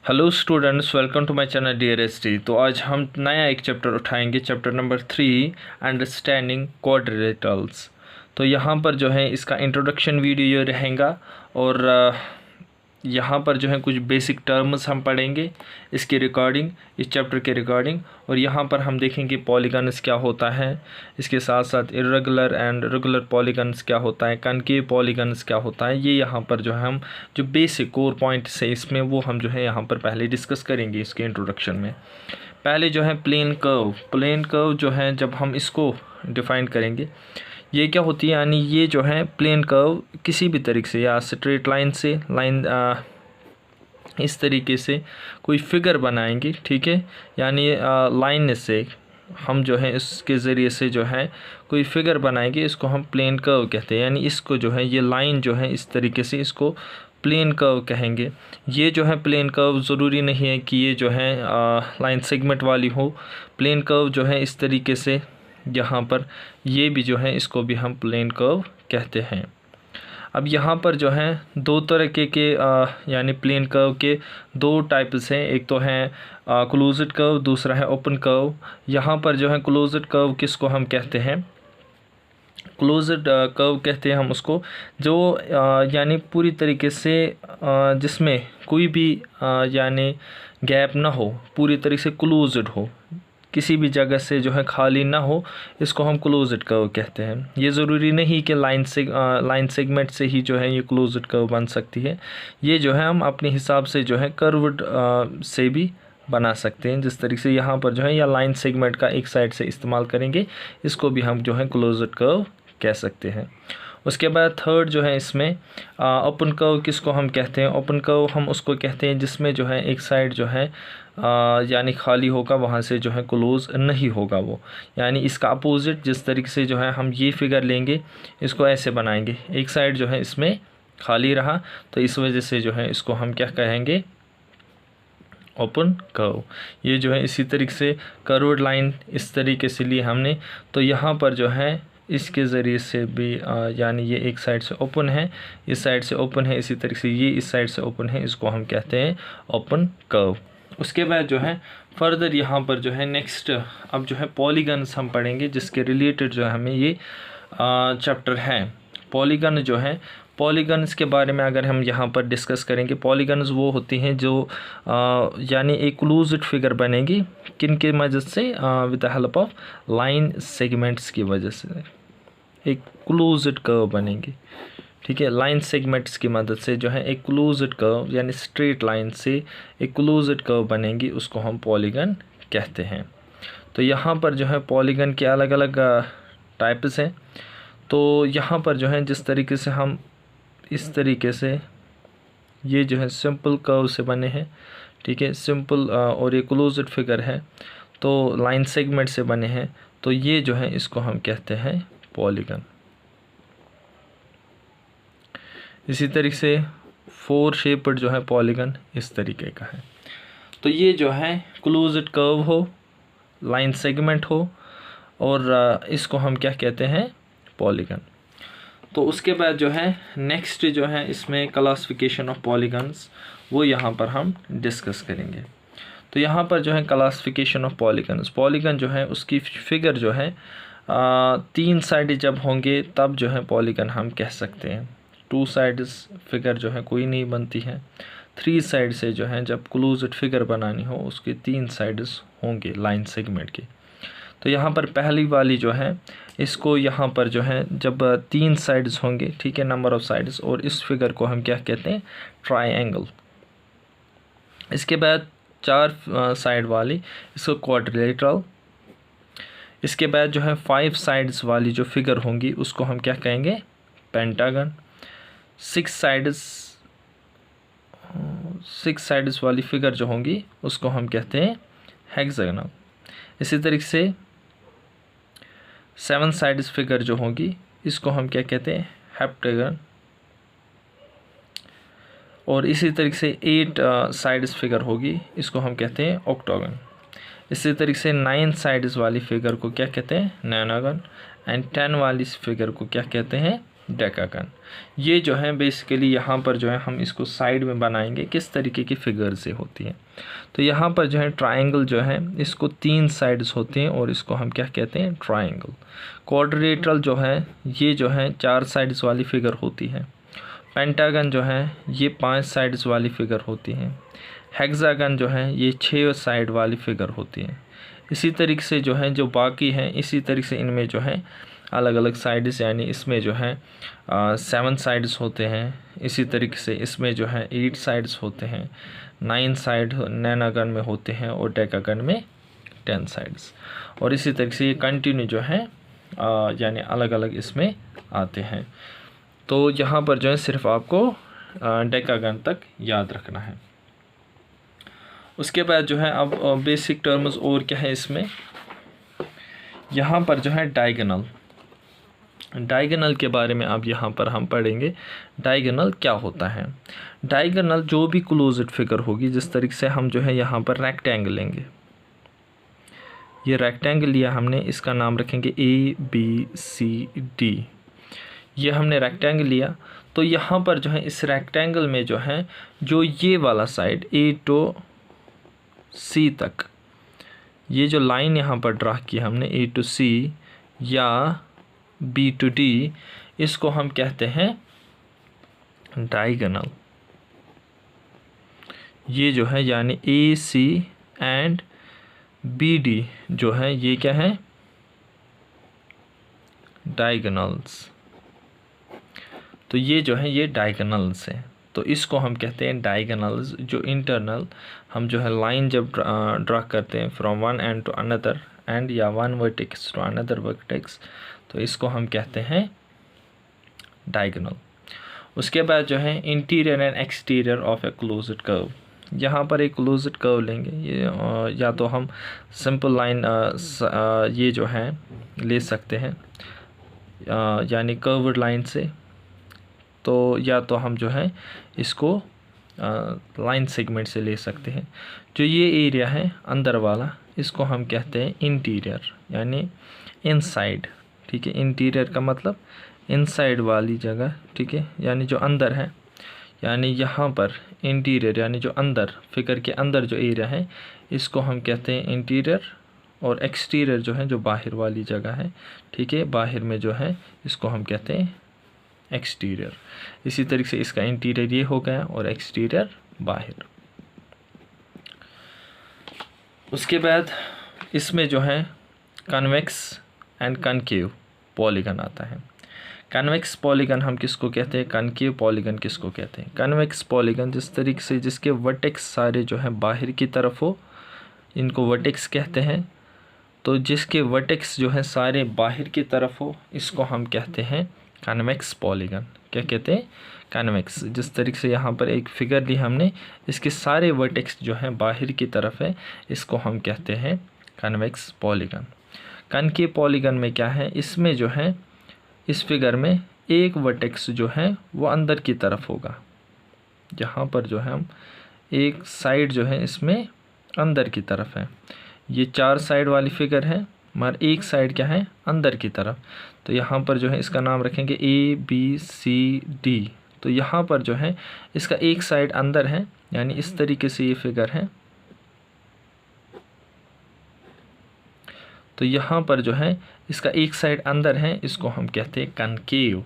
Hello students, welcome to my channel DRST। तो आज हम नया एक चैप्टर उठाएंगे, चैप्टर नंबर 3, अंडरस्टैंडिंग क्वाड्रिलेटरल्स। तो यहाँ पर जो है इसका इंट्रोडक्शन वीडियो रहेगा और यहाँ पर जो है कुछ बेसिक टर्म्स हम पढ़ेंगे इसकी रिकॉर्डिंग, इस चैप्टर के रिकॉर्डिंग। और यहाँ पर हम देखेंगे पॉलीगन्स क्या होता है, इसके साथ साथ इरेगुलर एंड रेगुलर पॉलीगन्स क्या होता है, कनकेव पॉलीगन्स क्या होता है। ये यहाँ पर जो है हम जो बेसिक कोर पॉइंट्स है इसमें वो हम जो है यहाँ पर पहले डिस्कस करेंगे इसके इंट्रोडक्शन में। पहले जो है प्लेन कर्व जो है जब हम इसको डिफ़ाइन करेंगे ये क्या होती है, यानी ये जो है प्लेन कर्व किसी भी तरीके से या स्ट्रेट लाइन से इस तरीके से कोई फिगर बनाएंगे, ठीक है। यानी लाइन से हम जो है इसके ज़रिए से जो है कोई फिगर बनाएंगे, इसको हम प्लेन कर्व कहते हैं। यानी इसको जो है ये लाइन जो है इस तरीके से इसको प्लेन कर्व कहेंगे। ये जो है प्लेन कर्व ज़रूरी नहीं है कि ये जो है लाइन सेगमेंट वाली हो। प्लेन कर्व जो है इस तरीके से यहाँ पर ये भी जो है इसको भी हम प्लेन कर्व कहते हैं। अब यहाँ पर जो है दो तरह के यानी प्लेन कर्व के दो टाइप्स हैं, एक तो है क्लोज्ड कर्व, दूसरा है ओपन कर्व। यहाँ पर जो है क्लोज्ड कर्व किसको हम कहते हैं, क्लोज्ड कर्व कहते हैं हम उसको जो यानी पूरी तरीके से जिसमें कोई भी यानी गैप ना हो, पूरी तरीके से क्लोज्ड हो, किसी भी जगह से जो है खाली ना हो, इसको हम क्लोज्ड कर्व कहते हैं। ये ज़रूरी नहीं कि लाइन सेगमेंट से ही जो है ये क्लोज्ड कर्व बन सकती है। ये जो है हम अपने हिसाब से जो है कर्व्ड से भी बना सकते हैं। जिस तरीके से यहाँ पर जो है या लाइन सेगमेंट का एक साइड से इस्तेमाल करेंगे, इसको भी हम जो है क्लोज्ड कर्व कह सकते हैं। उसके बाद थर्ड जो है इसमें ओपन कर्व किसको हम कहते हैं। ओपन कर्व हम उसको कहते हैं जिसमें जो है एक साइड जो है यानी खाली होगा, वहाँ से जो है क्लोज नहीं होगा वो। यानी इसका अपोजिट जिस तरीके से जो है हम ये फिगर लेंगे, इसको ऐसे बनाएंगे, एक साइड जो है इसमें खाली रहा, तो इस वजह से जो है इसको हम क्या कहेंगे, ओपन कर्व। ये जो है इसी तरीके से कर्व्ड लाइन इस तरीके से ली हमने, तो यहाँ पर जो है इसके ज़रिए से भी यानी ये एक साइड से ओपन है, इस साइड से ओपन है, इसी तरीके से ये इस साइड से ओपन है, इसको हम कहते हैं ओपन कर्व। उसके बाद जो है फर्दर यहाँ पर जो है नेक्स्ट अब जो है पॉलीगन्स हम पढ़ेंगे, जिसके रिलेटेड जो है हमें ये चैप्टर है। पॉलीगन जो है, पॉलीगन्स के बारे में अगर हम यहाँ पर डिस्कस करेंगे, पॉलीगन्स वो होती हैं जो यानी एक क्लोज्ड फिगर बनेगी, किन की मदद से, with the help of line segments की वजह से एक क्लोज्ड कर्व बनेगी, ठीक है। लाइन सेगमेंट्स की मदद से जो है एक क्लोज्ड कर्व यानी स्ट्रेट लाइन से एक क्लोज्ड कर्व बनेगी, उसको हम पॉलीगन कहते हैं। तो यहाँ पर जो है पॉलीगन के अलग अलग टाइप्स हैं। तो यहाँ पर जो है जिस तरीके से हम इस तरीके से ये जो है सिंपल कर्व से बने हैं, ठीक है, सिंपल और ये क्लोज्ड फिगर है, तो लाइन सेगमेंट से बने हैं, तो ये जो है इसको हम कहते हैं पॉलीगन। इसी तरीके से 4 शेप्ड जो है पॉलीगन इस तरीके का है। तो ये जो है क्लोज्ड कर्व हो, लाइन सेगमेंट हो, और इसको हम क्या कहते हैं, पॉलीगन। तो उसके बाद जो है नेक्स्ट जो है इसमें क्लासिफिकेशन ऑफ पॉलीगन्स, वो यहाँ पर हम डिस्कस करेंगे। तो यहाँ पर जो है क्लासिफिकेशन ऑफ पॉलीगन्स, पॉलीगन जो है उसकी फिगर जो है 3 साइड जब होंगे तब जो है पॉलीगन हम कह सकते हैं। 2 साइड्स फिगर जो है कोई नहीं बनती है। 3 साइड से जो है जब क्लोज्ड फिगर बनानी हो उसके 3 साइड्स होंगे लाइन सेगमेंट के। तो यहाँ पर पहली वाली जो है इसको यहाँ पर जो है जब 3 साइड्स होंगे, ठीक है, नंबर ऑफ साइड्स, और इस फिगर को हम क्या कहते हैं, ट्रायंगल। इसके बाद 4 साइड वाली इसको क्वाड्रिलेटरल। इसके बाद जो है 5 साइड्स वाली जो फिगर होंगी उसको हम क्या कहेंगे, पेंटागन। 6 साइड्स वाली फिगर जो होंगी उसको हम कहते हैं हेक्सागोनल। इसी तरीके से 7 साइड्स फिगर जो होगी इसको हम क्या कहते हैं, हेप्टागन। और इसी तरीके से 8 साइड्स फिगर होगी इसको हम कहते हैं ऑक्टागन। इसी तरीके से 9 साइड्स वाली फिगर को क्या कहते हैं, नैनागन। एंड 10 वाली फिगर को क्या कहते हैं, डेकागन। ये जो है बेसिकली यहाँ पर जो है हम इसको साइड में बनाएंगे किस तरीके की फिगर से होती है। तो यहाँ पर जो है ट्राइंगल जो है इसको 3 साइड्स होते हैं और इसको हम क्या कहते हैं, ट्राइंगल। क्वाड्रिलेटरल जो है ये जो है 4 साइड्स वाली फिगर होती है। पेंटागन जो है ये 5 साइड्स वाली फिगर होती है। हेक्सागन जो है ये 6 साइड वाली फिगर होती है। इसी तरीके से जो है जो बाकी हैं इसी तरीके से इनमें जो है अलग अलग साइड्स, यानी इसमें जो है 7 साइड्स होते हैं। इसी तरीके से इसमें जो है 8 साइड्स होते हैं। 9 साइड नैनागन में होते हैं और डेकागन में 10 साइड्स। और इसी तरीके से ये कंटिन्यू जो है यानी अलग अलग इसमें आते हैं। तो यहाँ पर जो है सिर्फ आपको डेकागन तक याद रखना है। उसके बाद जो है अब बेसिक टर्म्स और क्या है इसमें, यहाँ पर जो है डायगोनल के बारे में अब यहाँ पर हम पढ़ेंगे। डायगोनल क्या होता है। डायगोनल जो भी क्लोज्ड फिगर होगी, जिस तरीके से हम जो है यहाँ पर रेक्टेंगल लेंगे, ये रेक्टेंगल लिया हमने, इसका नाम रखेंगे ABCD। ये हमने रेक्टेंगल लिया, तो यहाँ पर जो है इस रेक्टेंगल में जो है जो ये वाला साइड A to C तक, ये जो लाइन यहाँ पर ड्रा की हमने A to C या B to D, इसको हम कहते हैं डायगोनल। ये जो है यानी AC एंड BD जो है ये क्या है, डायगोनल्स। तो ये जो है ये डायगोनल्स है। तो इसको हम कहते हैं डायगोनल्स। जो इंटरनल हम जो है लाइन जब ड्रा करते हैं from one end to another end या one vertex to another vertex, तो इसको हम कहते हैं डायगोनल। उसके बाद जो है interior and exterior of a closed curve. यहाँ पर एक क्लोज्ड कर्व लेंगे, ये या तो हम सिंपल लाइन ये जो है ले सकते हैं यानी कर्व्ड लाइन से, तो या तो हम जो है इसको लाइन सेगमेंट से ले सकते हैं। जो ये एरिया है अंदर वाला, इसको हम कहते हैं इंटीरियर यानी इनसाइड। ठीक है, इंटीरियर का मतलब इनसाइड वाली जगह। ठीक है, यानी जो अंदर है, यानी यहाँ पर इंटीरियर यानी जो अंदर, फिगर के अंदर जो एरिया है, इसको हम कहते हैं इंटीरियर। और एक्सटीरियर जो है जो बाहर वाली जगह है, ठीक है, बाहर में जो है इसको हम कहते हैं एक्सटीरियर। इसी तरीके से इसका इंटीरियर ये हो गया और एक्सटीरियर बाहर। उसके बाद इसमें जो है कन्वेक्स एंड कनकेव पॉलीगन आता है। कन्वेक्स पॉलीगन हम किसको कहते हैं, कनकेव पॉलीगन किसको कहते हैं। कन्वेक्स पॉलीगन जिस तरीके से जिसके वर्टेक्स सारे जो है बाहर की तरफ हो, इनको वर्टेक्स कहते हैं। तो जिसके वर्टेक्स जो है सारे बाहर की तरफ हो, इसको हम कहते हैं कन्वेक्स पॉलीगन। क्या कहते हैं, कन्वेक्स। जिस तरीके से यहाँ पर एक फिगर ली हमने, इसके सारे वर्टेक्स जो हैं बाहर की तरफ है, इसको हम कहते हैं कन्वेक्स पॉलीगन। कनकेव पॉलीगन में क्या है, इसमें जो है इस फिगर में एक वर्टेक्स जो है वो अंदर की तरफ होगा। यहाँ पर जो है हम एक साइड जो है इसमें अंदर की तरफ है। ये 4 साइड वाली फिगर है, मगर एक साइड क्या है, अंदर की तरफ। तो यहाँ पर जो है इसका नाम रखेंगे ABCD। तो यहाँ पर जो है इसका एक साइड अंदर है, यानी इस तरीके से ये फिगर है। तो यहाँ पर जो है इसका एक साइड अंदर है, इसको हम कहते हैं कनकेव।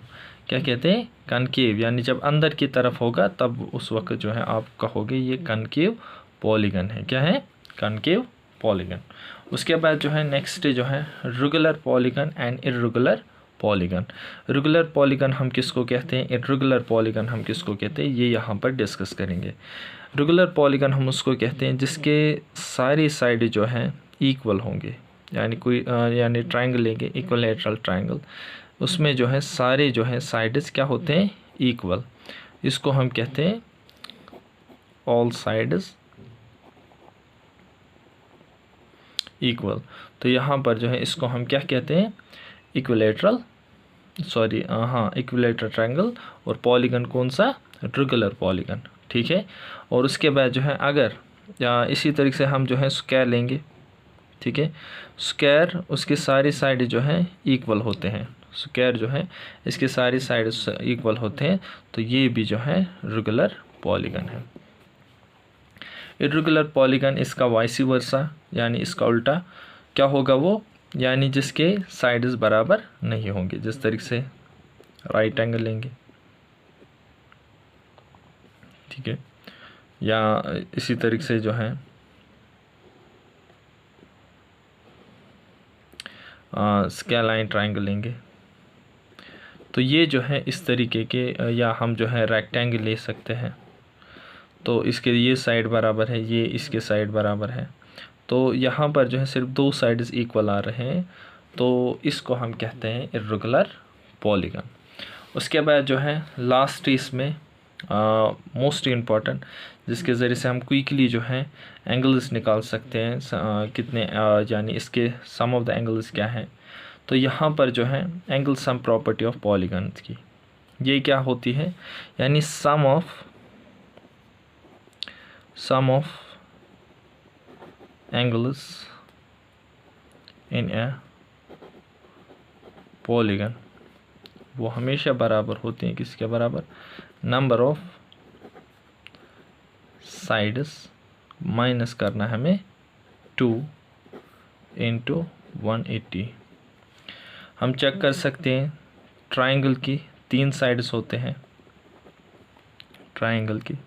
क्या कहते हैं, कनकेव। यानी जब अंदर की तरफ होगा तब उस वक्त जो है आप कहोगे ये कनकेव पॉलीगन है। क्या है, कनकेव पॉलीगन। उसके बाद जो है नेक्स्ट जो है regular polygon and irregular polygon. Regular polygon हम किसको कहते हैं, इर्रेगुलर पॉलीगन हम किसको कहते हैं, ये यहाँ पर डिस्कस करेंगे। रेगुलर पॉलीगन हम उसको कहते हैं जिसके सारी साइड जो हैं इक्वल होंगे, यानी कोई यानी ट्रायंगल लेंगे, इक्विलैटरल ट्रायंगल, उसमें जो है सारे जो है साइड्स क्या होते हैं, इक्वल। इसको हम कहते हैं ऑल साइड्स इक्वल। तो यहाँ पर जो है इसको हम क्या कहते हैं, इक्विलैटरल इक्विलैटरल ट्रायंगल। और पॉलीगन कौन सा, रेगुलर पॉलीगन। ठीक है। और उसके बाद जो है अगर इसी तरीके से हम जो है स्क्वायर लेंगे, ठीक है, स्क्वायर उसके सारे साइड जो है इक्वल होते हैं। स्क्वायर जो है इसके सारी साइड्स इक्वल होते हैं, तो ये भी जो है रेगुलर पॉलीगन है। इर्रेगुलर पॉलीगन इसका वाइस वर्सा यानी इसका उल्टा क्या होगा वो, यानी जिसके साइड्स बराबर नहीं होंगे। जिस तरीके से राइट एंगल लेंगे, ठीक है, या इसी तरीके से जो है स्केलाइन ट्रायंगल लेंगे, तो ये जो है इस तरीके के, या हम जो है रेक्टेंगल ले सकते हैं। तो इसके ये साइड बराबर है, ये इसके साइड बराबर है, तो यहाँ पर जो है सिर्फ दो साइड्स इक्वल आ रहे हैं, तो इसको हम कहते हैं इर्रेगुलर पॉलीगन। उसके बाद जो है लास्ट इसमें मोस्ट इम्पॉर्टेंट, जिसके ज़रिए से हम क्विकली जो है एंगल्स निकाल सकते हैं, कितने यानी इसके सम ऑफ द एंगल्स क्या है। तो यहाँ पर जो है angle sum property of polygon की ये क्या होती है, यानी sum of angles in a polygon वो हमेशा बराबर होती हैं किसके बराबर, नंबर ऑफ साइड्स माइनस करना है हमें 2 × 180। हम चेक कर सकते हैं ट्रायंगल की 3 साइड्स होते हैं, ट्रायंगल की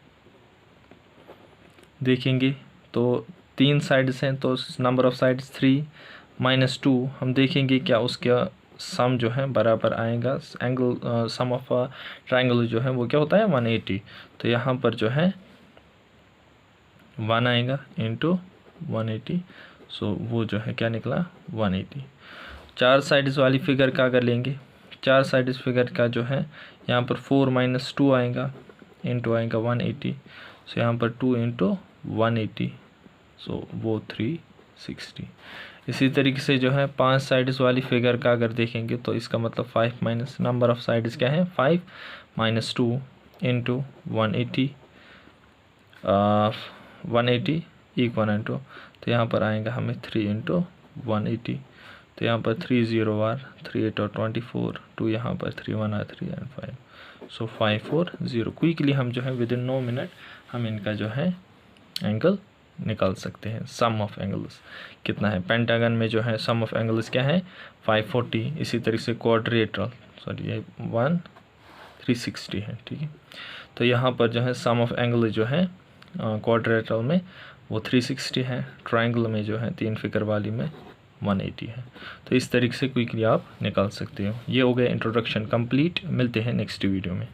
देखेंगे तो 3 साइड्स हैं, तो नंबर ऑफ साइड्स 3 - 2 हम देखेंगे क्या उसका सम जो है बराबर आएगा। एंगल सम ऑफ ट्रायंगल जो है वो क्या होता है 180, तो यहाँ पर जो है 1 आएगा × 180, सो वो जो है क्या निकला 180। 4 साइड्स वाली फिगर का अगर लेंगे, 4 साइड्स फिगर का जो है यहाँ पर 4 - 2 आएगा, इंटू आएगा 180, सो यहाँ पर 2 × 180, सो वो 360। इसी तरीके से जो है 5 साइड्स वाली फिगर का अगर देखेंगे तो इसका मतलब 5 माइनस नंबर ऑफ साइड्स क्या है 5 - 2 × 180, 180 इक्वल टू, तो यहाँ पर आएगा हमें 3 × 180, तो यहाँ पर 3 0 आर 3 8 और 24, 2 यहाँ पर 3 1 आर 3 एंड 5, सो 5 4 0। क्विकली हम जो है विदिन 9 मिनट हम इनका जो है एंगल निकाल सकते हैं। सम ऑफ एंगल्स कितना है, पेंटागन में जो है सम ऑफ एंगल्स क्या है 540। इसी तरीके से क्वाड्रिलेटरल ये 360 है, ठीक है। तो यहाँ पर जो है सम ऑफ एंगल जो है क्वाड्रिलेटरल में वो 360 है, ट्रायंगल में जो है 3 फिगर वाली में 180 है। तो इस तरीके से क्विकली आप निकाल सकते हो। ये हो गया इंट्रोडक्शन कंप्लीट। मिलते हैं नेक्स्ट वीडियो में।